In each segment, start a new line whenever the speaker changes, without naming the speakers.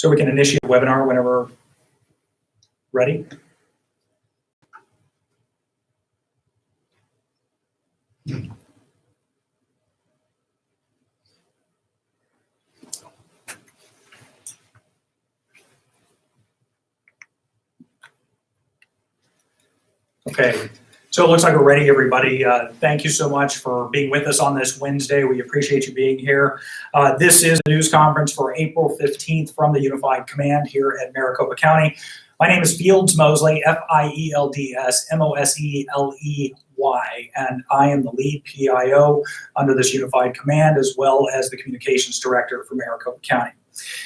So we can initiate the webinar whenever ready. Okay, so it looks like we're ready, everybody. Thank you so much for being with us on this Wednesday. We appreciate you being here. This is a news conference for April 15th from the Unified Command here at Maricopa County. My name is Fields Mosley, Fields Mosley, and I am the lead PIO under this Unified Command, as well as the Communications Director for Maricopa County.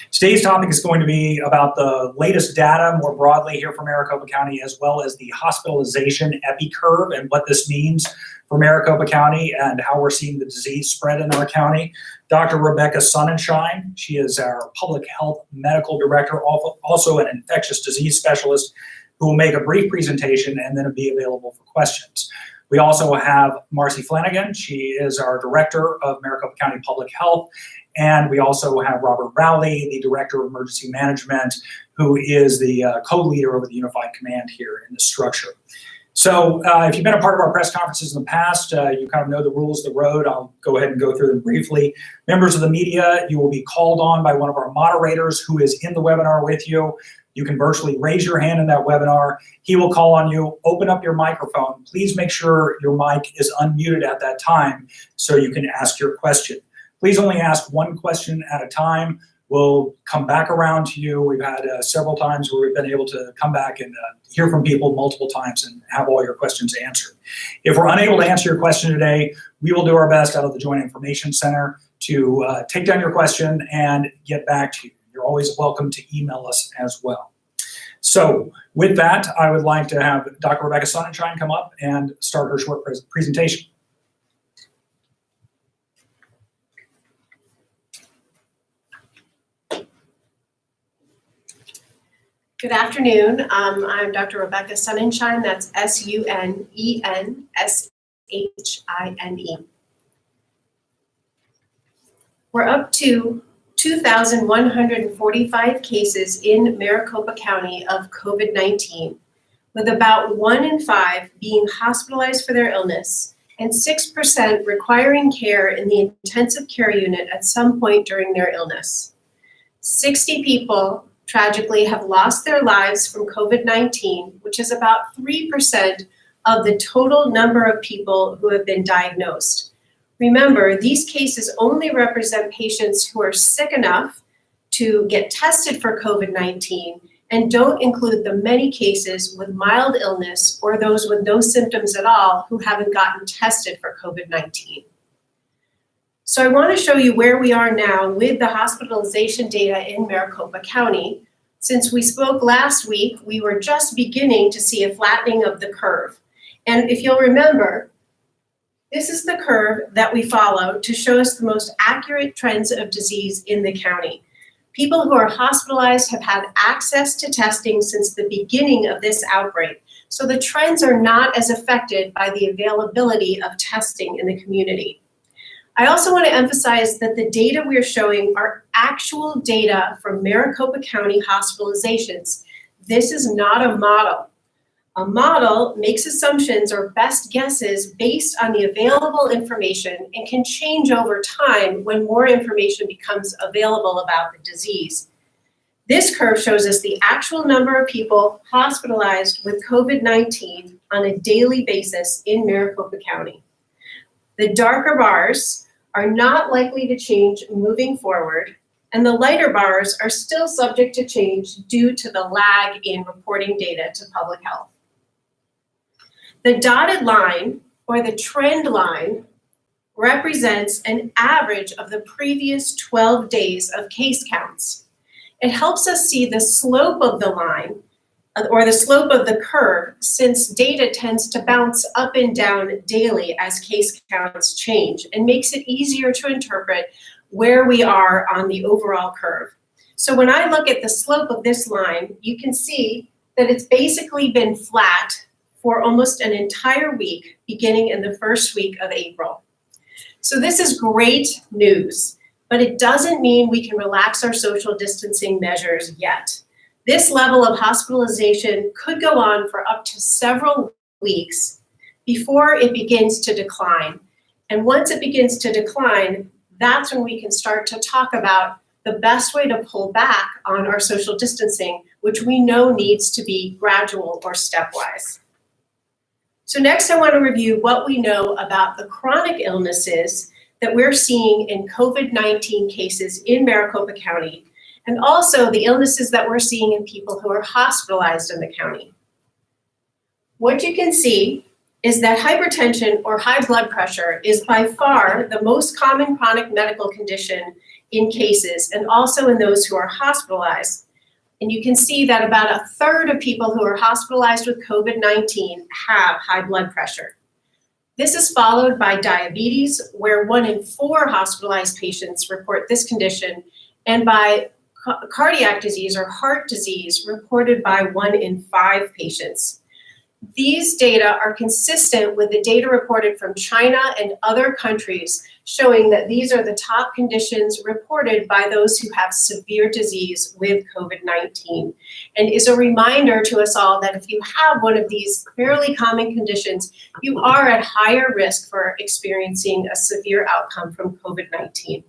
Today's topic is going to be about the latest data more broadly here for Maricopa County, as well as the hospitalization epi curve and what this means for Maricopa County and how we're seeing the disease spread in our county. Dr. Erika Sonnenschein, she is our Public Health Medical Director, also an infectious disease specialist, who will make a brief presentation and then be available for questions. We also have Marcy Flanagan. She is our Director of Maricopa County Public Health. And we also have Robert Rowley, the Director of Emergency Management, who is the co-leader of the Unified Command here in the structure. So if you've been a part of our press conferences in the past, you kind of know the rules of the road. I'll go ahead and go through them briefly. Members of the media, you will be called on by one of our moderators who is in the webinar with you. You can virtually raise your hand in that webinar. He will call on you, open up your microphone. Please make sure your mic is unmuted at that time so you can ask your question. Please only ask one question at a time. We'll come back around to you. We've had several times where we've been able to come back and hear from people multiple times and have all your questions answered. If we're unable to answer your question today, we will do our best out of the Joint Information Center to take down your question and get back to you. You're always welcome to email us as well. So with that, I would like to have Dr. Erika Sonnenschein come up and start her short presentation.
Good afternoon. I'm Dr. Erika Sonnenschein. That's Sunenshine. We're up to 2,145 cases in Maricopa County of COVID-19, with about 1 in 5 being hospitalized for their illness and 6% requiring care in the intensive care unit at some point during their illness. 60 people tragically have lost their lives from COVID-19, which is about 3% of the total number of people who have been diagnosed. Remember, these cases only represent patients who are sick enough to get tested for COVID-19 and don't include the many cases with mild illness or those with no symptoms at all who haven't gotten tested for COVID-19. So I want to show you where we are now with the hospitalization data in Maricopa County. Since we spoke last week, we were just beginning to see a flattening of the curve. And if you'll remember, this is the curve that we follow to show us the most accurate trends of disease in the county. People who are hospitalized have had access to testing since the beginning of this outbreak. So the trends are not as affected by the availability of testing in the community. I also want to emphasize that the data we're showing are actual data from Maricopa County hospitalizations. This is not a model. A model makes assumptions or best guesses based on the available information and can change over time when more information becomes available about the disease. This curve shows us the actual number of people hospitalized with COVID-19 on a daily basis in Maricopa County. The darker bars are not likely to change moving forward, and the lighter bars are still subject to change due to the lag in reporting data to public health. The dotted line, or the trend line, represents an average of the previous 12 days of case counts. It helps us see the slope of the line, or the slope of the curve, since data tends to bounce up and down daily as case counts change, and makes it easier to interpret where we are on the overall curve. So when I look at the slope of this line, you can see that it's basically been flat for almost an entire week, beginning in the first week of April. So this is great news. but it doesn't mean we can relax our social distancing measures yet. This level of hospitalization could go on for up to several weeks before it begins to decline. And once it begins to decline, that's when we can start to talk about the best way to pull back on our social distancing, which we know needs to be gradual or stepwise. So next I want to review what we know about the chronic illnesses that we're seeing in COVID-19 cases in Maricopa County, and also the illnesses that we're seeing in people who are hospitalized in the county. What you can see is that hypertension or high blood pressure is by far the most common chronic medical condition in cases, and also in those who are hospitalized. And you can see that about a third of people who are hospitalized with COVID-19 have high blood pressure. This is followed by diabetes, where 1 in 4 hospitalized patients report this condition, and by cardiac disease or heart disease reported by 1 in 5 patients. These data are consistent with the data reported from China and other countries, showing that these are the top conditions reported by those who have severe disease with COVID-19, and is a reminder to us all that if you have one of these fairly common conditions, you are at higher risk for experiencing a severe outcome from COVID-19.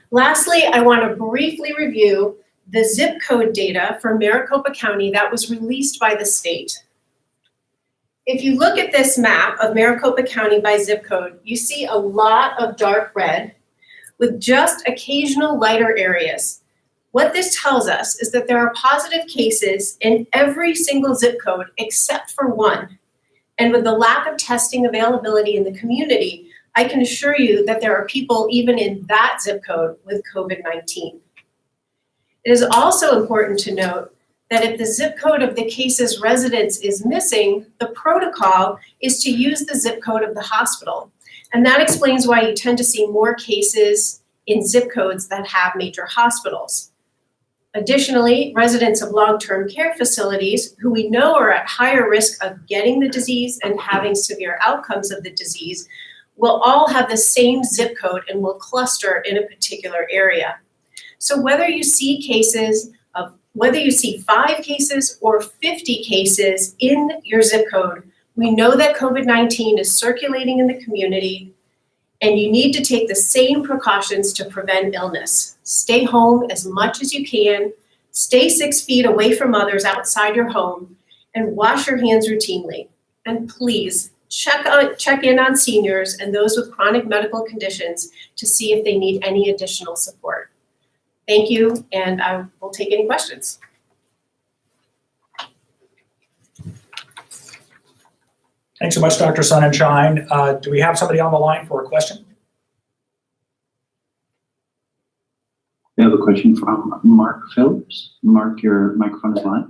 Lastly, I want to briefly review the zip code data for Maricopa County that was released by the state. If you look at this map of Maricopa County by zip code, you see a lot of dark red with just occasional lighter areas. What this tells us is that there are positive cases in every single zip code except for 1. And with the lack of testing availability in the community, I can assure you that there are people even in that zip code with COVID-19. It is also important to note that if the zip code of the case's residence is missing, the protocol is to use the zip code of the hospital. And that explains why you tend to see more cases in zip codes that have major hospitals. Additionally, residents of long-term care facilities, who we know are at higher risk of getting the disease and having severe outcomes of the disease, will all have the same zip code and will cluster in a particular area. So whether you see 5 cases or 50 cases in your zip code, we know that COVID-19 is circulating in the community, and you need to take the same precautions to prevent illness. Stay home as much as you can, stay 6 feet away from others outside your home, and wash your hands routinely. And please, check in on seniors and those with chronic medical conditions to see if they need any additional support. Thank you, and I will take any questions.
Thanks so much, Dr. Sonnenschein. Do we have somebody on the line for a question?
We have a question from Mark Phillips. Mark, your microphone is live.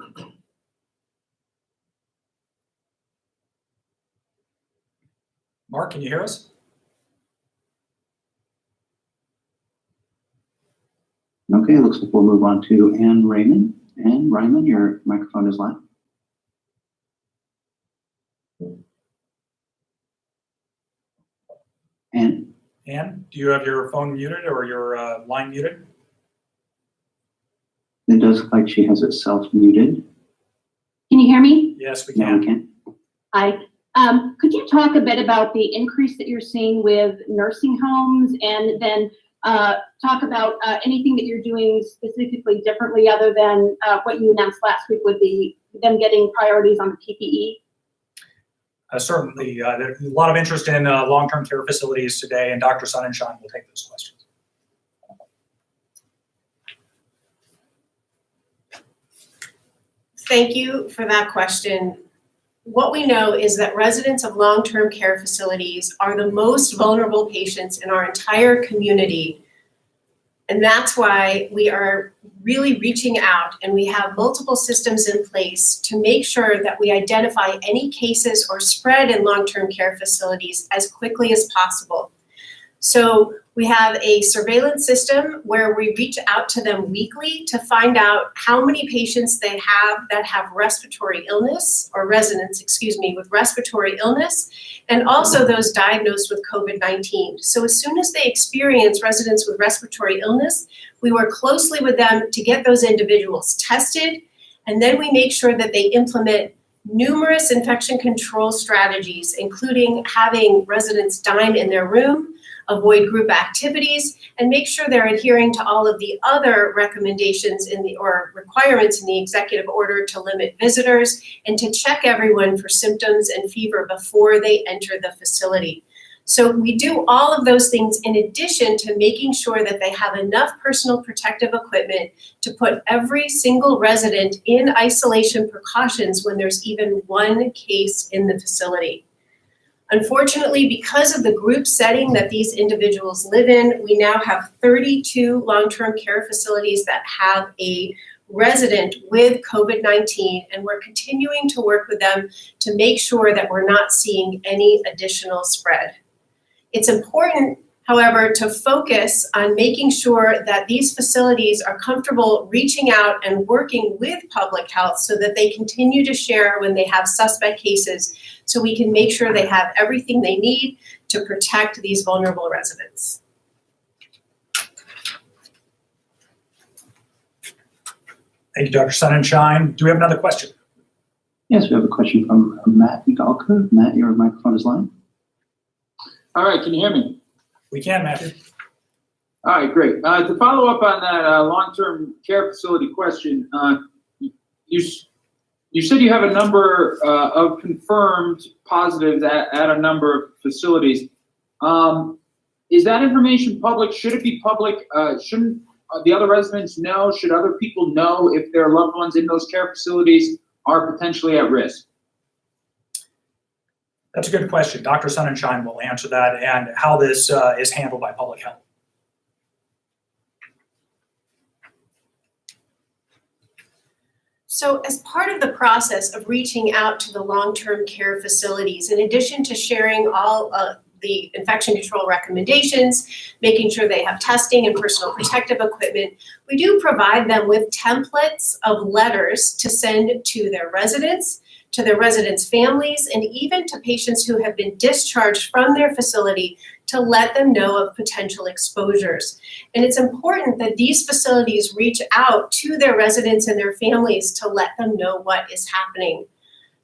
Mark, can you hear us?
Okay, looks like we'll move on to Ann Raymond. Ann Raymond, your microphone is live.
Ann, do you have your phone muted or your line muted?
It does look like she has it self-muted.
Can you hear me?
Yes, we
Yeah,
can.
we can.
Hi. Could you talk a bit about the increase that you're seeing with nursing homes, and then talk about anything that you're doing specifically differently other than what you announced last week with them getting priorities on the PPE?
Certainly, there's a lot of interest in long-term care facilities today, and Dr. Sonnenschein will take those questions.
Thank you for that question. What we know is that residents of long-term care facilities are the most vulnerable patients in our entire community. And that's why we are really reaching out, and we have multiple systems in place to make sure that we identify any cases or spread in long-term care facilities as quickly as possible. So we have a surveillance system where we reach out to them weekly to find out how many patients they have that have respiratory illness, or residents, with respiratory illness, and also those diagnosed with COVID-19. So as soon as they experience residents with respiratory illness, we work closely with them to get those individuals tested, and then we make sure that they implement numerous infection control strategies, including having residents dine in their room, avoid group activities, and make sure they're adhering to all of the other recommendations or requirements in the executive order to limit visitors and to check everyone for symptoms and fever before they enter the facility. So we do all of those things in addition to making sure that they have enough personal protective equipment to put every single resident in isolation precautions when there's even one case in the facility. Unfortunately, because of the group setting that these individuals live in, we now have 32 long-term care facilities that have a resident with COVID-19, and we're continuing to work with them to make sure that we're not seeing any additional spread. It's important, however, to focus on making sure that these facilities are comfortable reaching out and working with public health so that they continue to share when they have suspect cases, so we can make sure they have everything they need to protect these vulnerable residents.
Thank you, Dr. Sunshine. Do we have another question?
Yes, we have a question from Matt Galker. Matt, your microphone is live.
All right, can you hear me?
We can, Matthew.
All right, great. To follow up on that long-term care facility question, you said you have a number of confirmed positives at a number of facilities. Is that information public? Should it be public? Shouldn't the other residents know? Should other people know if their loved ones in those care facilities are potentially at risk?
That's a good question. Dr. Sunshine will answer that and how this is handled by public health.
So as part of the process of reaching out to the long-term care facilities, in addition to sharing all the infection control recommendations, making sure they have testing and personal protective equipment, we do provide them with templates of letters to send to their residents, to their residents' families, and even to patients who have been discharged from their facility to let them know of potential exposures. And it's important that these facilities reach out to their residents and their families to let them know what is happening.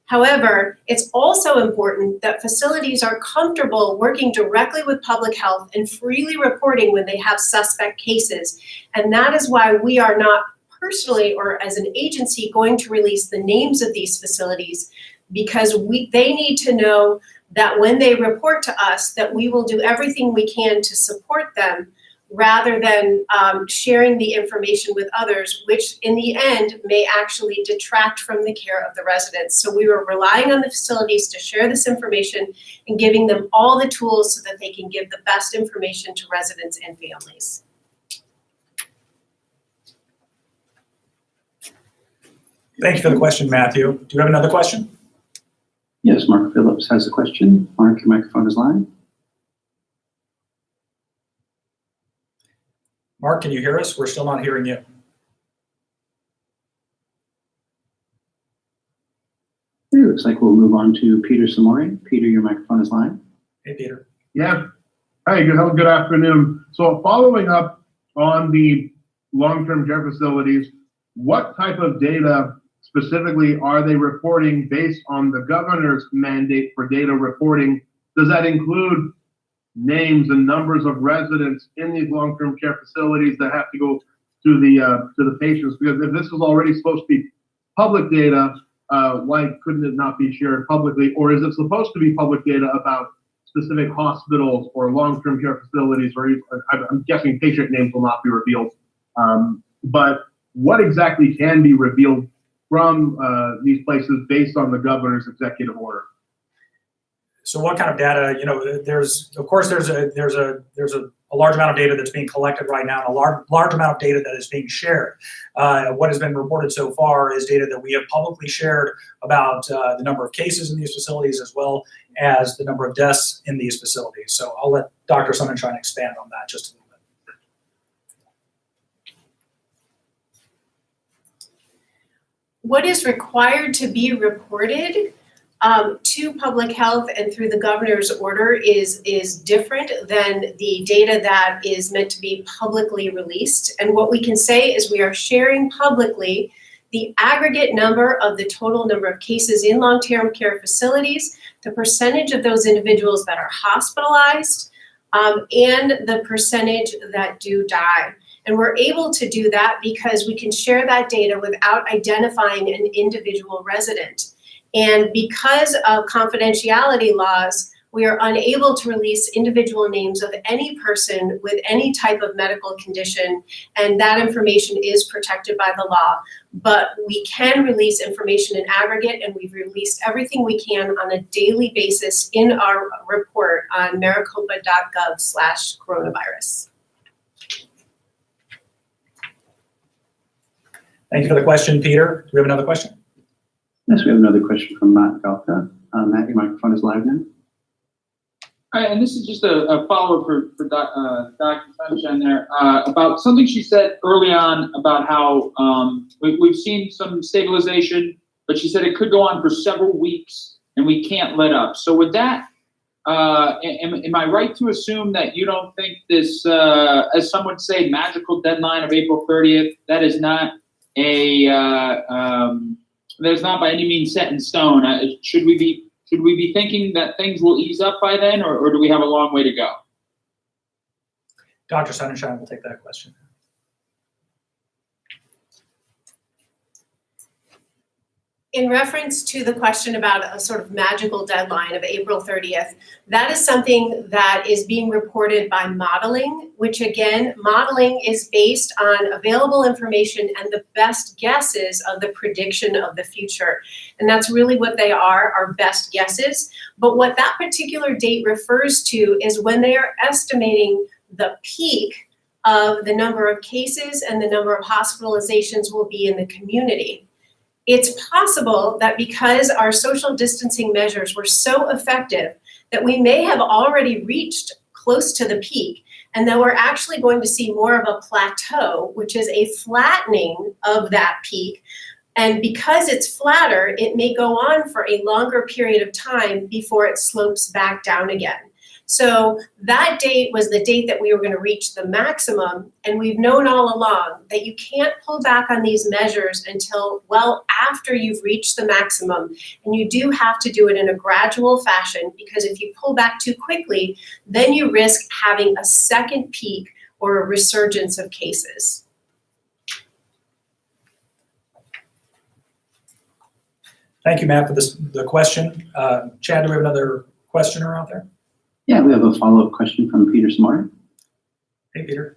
However, it's also important that facilities are comfortable working directly with public health and freely reporting when they have suspect cases. And that is why we are not personally or as an agency going to release the names of these facilities, because they need to know that when they report to us that we will do everything we can to support them, rather than sharing the information with others, which in the end may actually detract from the care of the residents. So we were relying on the facilities to share this information and giving them all the tools so that they can give the best information to residents and families.
Thank you for the question, Matthew. Do you have another question?
Yes, Mark Phillips has a question. Mark, your microphone is live.
Mark, can you hear us? We're still not hearing you.
It looks like we'll move on to Peter Samori. Peter, your microphone is live.
Hey, Peter.
Yeah. Hi, good afternoon. So following up on the long-term care facilities, what type of data specifically are they reporting based on the governor's mandate for data reporting? Does that include names and numbers of residents in these long-term care facilities that have to go to the patients? Because if this is already supposed to be public data, why couldn't it not be shared publicly? Or is it supposed to be public data about specific hospitals or long-term care facilities, or I'm guessing patient names will not be revealed. But what exactly can be revealed from these places based on the governor's executive order?
So what kind of data? You know, there's a large amount of data that's being collected right now, and a large amount of data that is being shared. What has been reported so far is data that we have publicly shared about the number of cases in these facilities, as well as the number of deaths in these facilities. So I'll let Dr. Sonnenschein expand on that just a little bit.
What is required to be reported to public health and through the governor's order is different than the data that is meant to be publicly released. And what we can say is we are sharing publicly the aggregate number of the total number of cases in long-term care facilities, the percentage of those individuals that are hospitalized, and the percentage that do die. And we're able to do that because we can share that data without identifying an individual resident. And because of confidentiality laws, we are unable to release individual names of any person with any type of medical condition, and that information is protected by the law. But we can release information in aggregate, and we've released everything we can on a daily basis in our report on maricopa.gov/coronavirus.
Thank you for the question, Peter. Do we have another question?
Yes, we have another question from Matt Galka. Matt, your microphone is live now.
And this is just a follow-up for Dr. Sunshine there, about something she said early on about how we've seen some stabilization, but she said it could go on for several weeks and we can't let up. So with that, am I right to assume that you don't think this, as some would say, magical deadline of April 30th, that is not that is not by any means set in stone? Should we be thinking that things will ease up by then, or do we have a long way to go?
Dr. Sonnenschein will take that question.
In reference to the question about a sort of magical deadline of April 30th, that is something that is being reported by modeling, which again, modeling is based on available information and the best guesses of the prediction of the future. And that's really what they are, our best guesses. But what that particular date refers to is when they are estimating the peak of the number of cases and the number of hospitalizations will be in the community. It's possible that because our social distancing measures were so effective that we may have already reached close to the peak, and that we're actually going to see more of a plateau, which is a flattening of that peak. And because it's flatter, it may go on for a longer period of time before it slopes back down again. So that date was the date that we were going to reach the maximum, and we've known all along that you can't pull back on these measures until well after you've reached the maximum, and you do have to do it in a gradual fashion, because if you pull back too quickly, then you risk having a second peak or a resurgence of cases.
Thank you, Matt, for the question. Chad, do we have another questioner out there?
Yeah, we have a follow-up question from Peter Smart.
Hey, Peter.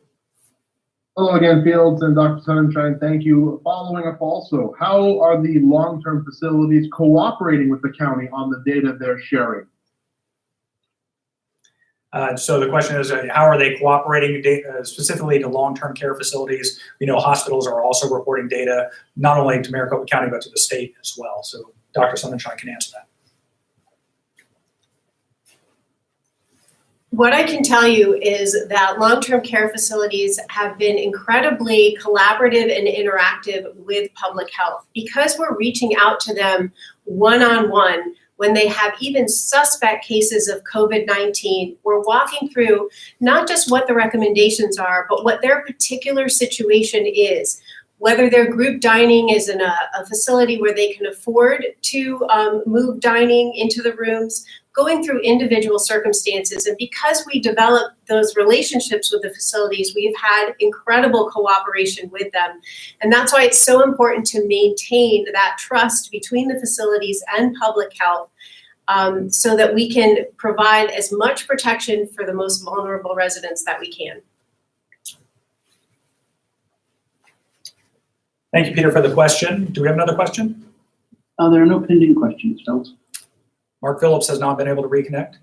Hello again, Fields and Dr. Sonnenschein. Thank you. Following up also, how are the long-term facilities cooperating with the county on the data they're sharing?
So the question is, how are they cooperating specifically to long-term care facilities? We know hospitals are also reporting data, not only to Maricopa County, but to the state as well. So Dr. Sonnenschein can answer that.
What I can tell you is that long-term care facilities have been incredibly collaborative and interactive with public health, because we're reaching out to them one-on-one when they have even suspect cases of COVID-19. We're walking through not just what the recommendations are, but what their particular situation is. Whether their group dining is in a facility where they can afford to move dining into the rooms, going through individual circumstances. And because we developed those relationships with the facilities, we've had incredible cooperation with them. And that's why it's so important to maintain that trust between the facilities and public health, so that we can provide as much protection for the most vulnerable residents that we can.
Thank you, Peter, for the question. Do we have another question?
There are no pending questions, Phelps.
Mark Phillips has not been able to reconnect.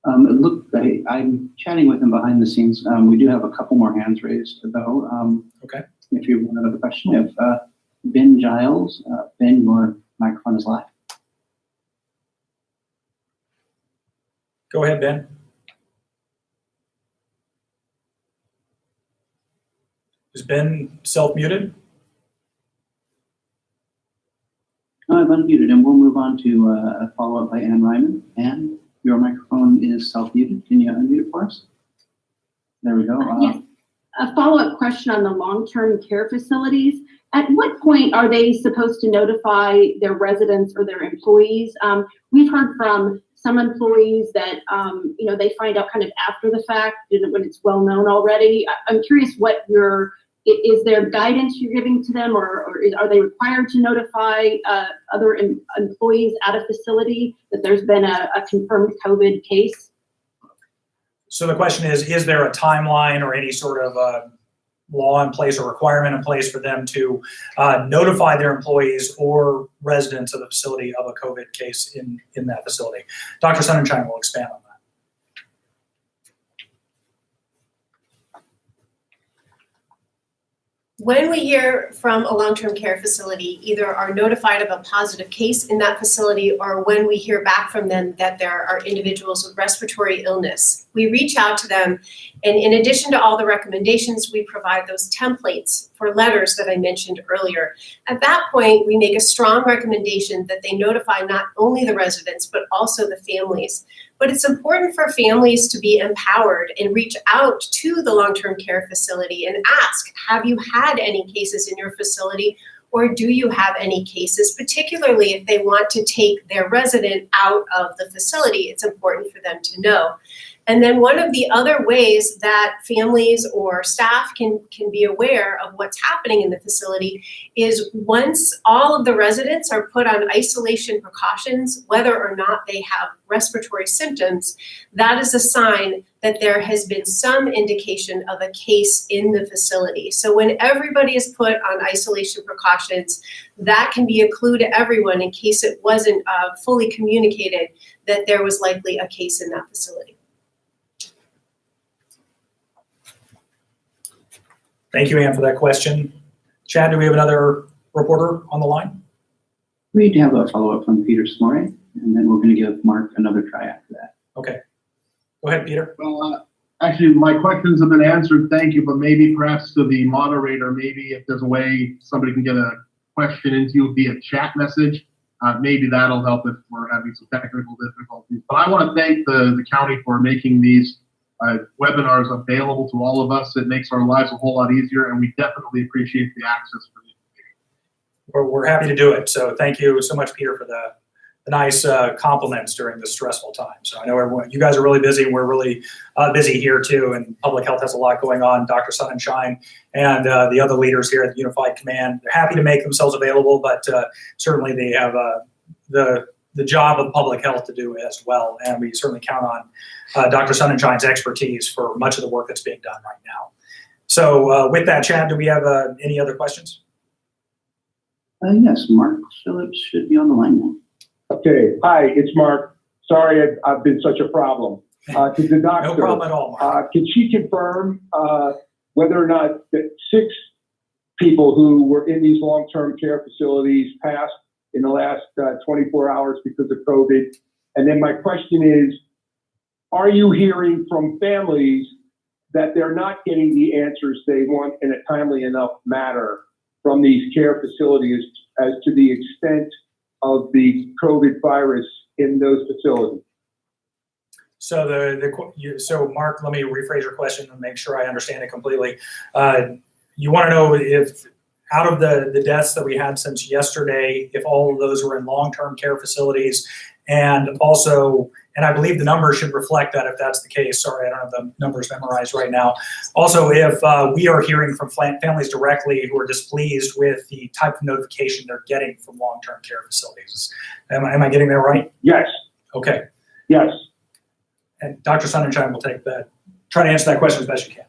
I'm chatting with him behind the scenes. We do have a couple more hands raised though.
Okay.
If you want another question, we have Ben Giles. Ben, your microphone is live.
Go ahead, Ben. Is Ben self-muted?
I've unmuted him. We'll move on to a follow-up by Ann Ryman. Ann, your microphone is self-muted. Can you unmute it for us? There we go.
Yes. A follow-up question on the long-term care facilities. At what point are they supposed to notify their residents or their employees? We've heard from some employees that, they find out kind of after the fact, when it's well known already. I'm curious is there guidance you're giving to them, or are they required to notify other employees at a facility that there's been a confirmed COVID case?
So the question is there a timeline or any sort of law in place or requirement in place for them to notify their employees or residents of the facility of a COVID case in that facility? Dr. Sonnenschein will expand on that.
When we hear from a long-term care facility, either are notified of a positive case in that facility, or when we hear back from them that there are individuals with respiratory illness, we reach out to them, and in addition to all the recommendations, we provide those templates for letters that I mentioned earlier. At that point, we make a strong recommendation that they notify not only the residents, but also the families. But it's important for families to be empowered and reach out to the long-term care facility and ask, have you had any cases in your facility, or do you have any cases, particularly if they want to take their resident out of the facility. It's important for them to know. And then one of the other ways that families or staff can be aware of what's happening in the facility is once all of the residents are put on isolation precautions, whether or not they have respiratory symptoms, that is a sign that there has been some indication of a case in the facility. So when everybody is put on isolation precautions, that can be a clue to everyone in case it wasn't fully communicated that there was likely a case in that facility.
Thank you, Ann, for that question. Chad, do we have another reporter on the line?
We do have a follow-up from Peter Smorey, and then we're going to give Mark another try after that.
Okay. Go ahead, Peter.
Well, actually, my questions have been answered. Thank you. But maybe perhaps to the moderator, maybe if there's a way somebody can get a question into you via chat message, maybe that'll help if we're having some technical difficulties. But I want to thank the county for making these webinars available to all of us. It makes our lives a whole lot easier, and we definitely appreciate the access for the information.
We're happy to do it. So thank you so much, Peter, for the nice compliments during this stressful time. So I know you guys are really busy, and we're really busy here too, and public health has a lot going on. Dr. Sonnenschein and the other leaders here at the Unified Command, they're happy to make themselves available, but certainly they have the job of public health to do as well. And we certainly count on Dr. Sonnenschein's expertise for much of the work that's being done right now. So with that, Chad, do we have any other questions?
Yes, Mark Phillips should be on the line now.
Okay, hi, it's Mark. Sorry, I've been such a problem. To the doctor,
No problem at all, Mark.
Can she confirm whether or not the 6 people who were in these long-term care facilities passed in the last 24 hours because of COVID? And then my question is, are you hearing from families that they're not getting the answers they want in a timely enough manner from these care facilities as to the extent of the COVID virus in those facilities?
So so Mark, let me rephrase your question and make sure I understand it completely. You want to know if out of the deaths that we had since yesterday, if all of those were in long-term care facilities, and also, and I believe the numbers should reflect that if that's the case. Sorry, I don't have the numbers memorized right now. Also, if we are hearing from families directly who are displeased with the type of notification they're getting from long-term care facilities. Am I getting that right?
Yes.
Okay.
Yes.
And Dr. Sonnenschein will take that, try to answer that question as best you can.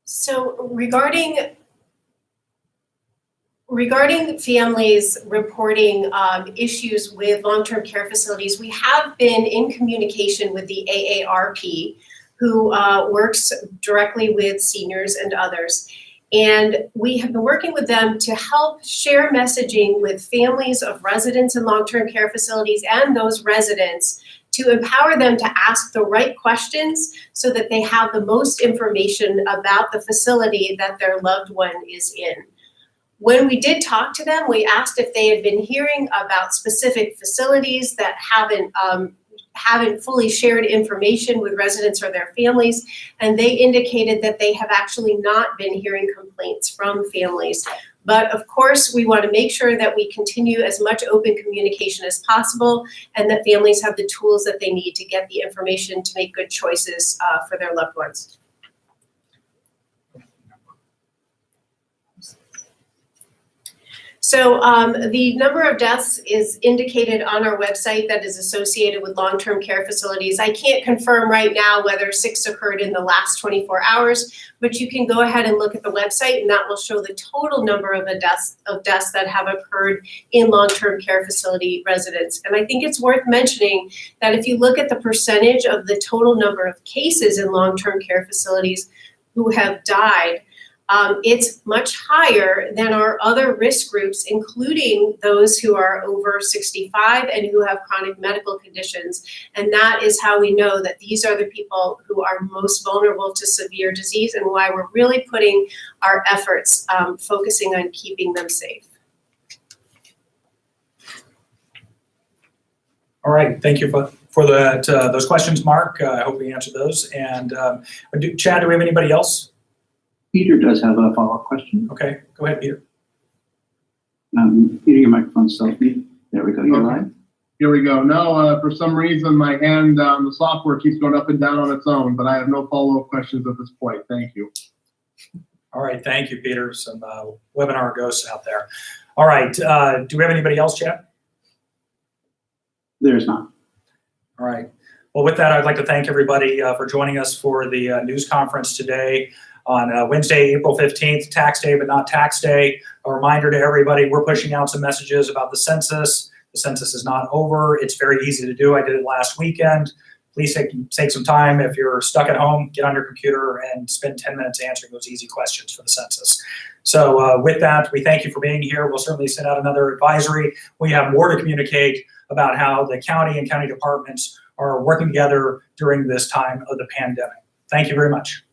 So
regarding Regarding families reporting issues with long-term care facilities, we have been in communication with the AARP, who works directly with seniors and others. And we have been working with them to help share messaging with families of residents in long-term care facilities and those residents to empower them to ask the right questions so that they have the most information about the facility that their loved one is in. When we did talk to them, we asked if they had been hearing about specific facilities that haven't fully shared information with residents or their families, and they indicated that they have actually not been hearing complaints from families. But of course, we want to make sure that we continue as much open communication as possible and that families have the tools that they need to get the information to make good choices for their loved ones. So the number of deaths is indicated on our website that is associated with long-term care facilities. I can't confirm right now whether 6 occurred in the last 24 hours, but you can go ahead and look at the website and that will show the total number of deaths that have occurred in long-term care facility residents. And I think it's worth mentioning that if you look at the percentage of the total number of cases in long-term care facilities who have died, it's much higher than our other risk groups, including those who are over 65 and who have chronic medical conditions. And that is how we know that these are the people who are most vulnerable to severe disease and why we're really putting our efforts focusing on keeping them safe.
All right, thank you for that, those questions, Mark. I hope we answered those. And Chad, do we have anybody else?
Peter does have a follow-up question.
Okay, go ahead, Peter.
Peter, your microphone's self-mute. There we go, you're live.
Here we go. No, for some reason, my hand on the software keeps going up and down on its own, but I have no follow-up questions at this point. Thank you.
All right, thank you, Peter. Some webinar ghosts out there. All right, do we have anybody else, Chad?
There's not.
All right. Well, with that, I'd like to thank everybody for joining us for the news conference today on Wednesday, April 15th, tax day, but not tax day. A reminder to everybody, we're pushing out some messages about the census. The census is not over. It's very easy to do. I did it last weekend. Please take some time. If you're stuck at home, get on your computer and spend 10 minutes answering those easy questions for the census. So with that, we thank you for being here. We'll certainly send out another advisory. We have more to communicate about how the county and county departments are working together during this time of the pandemic. Thank you very much.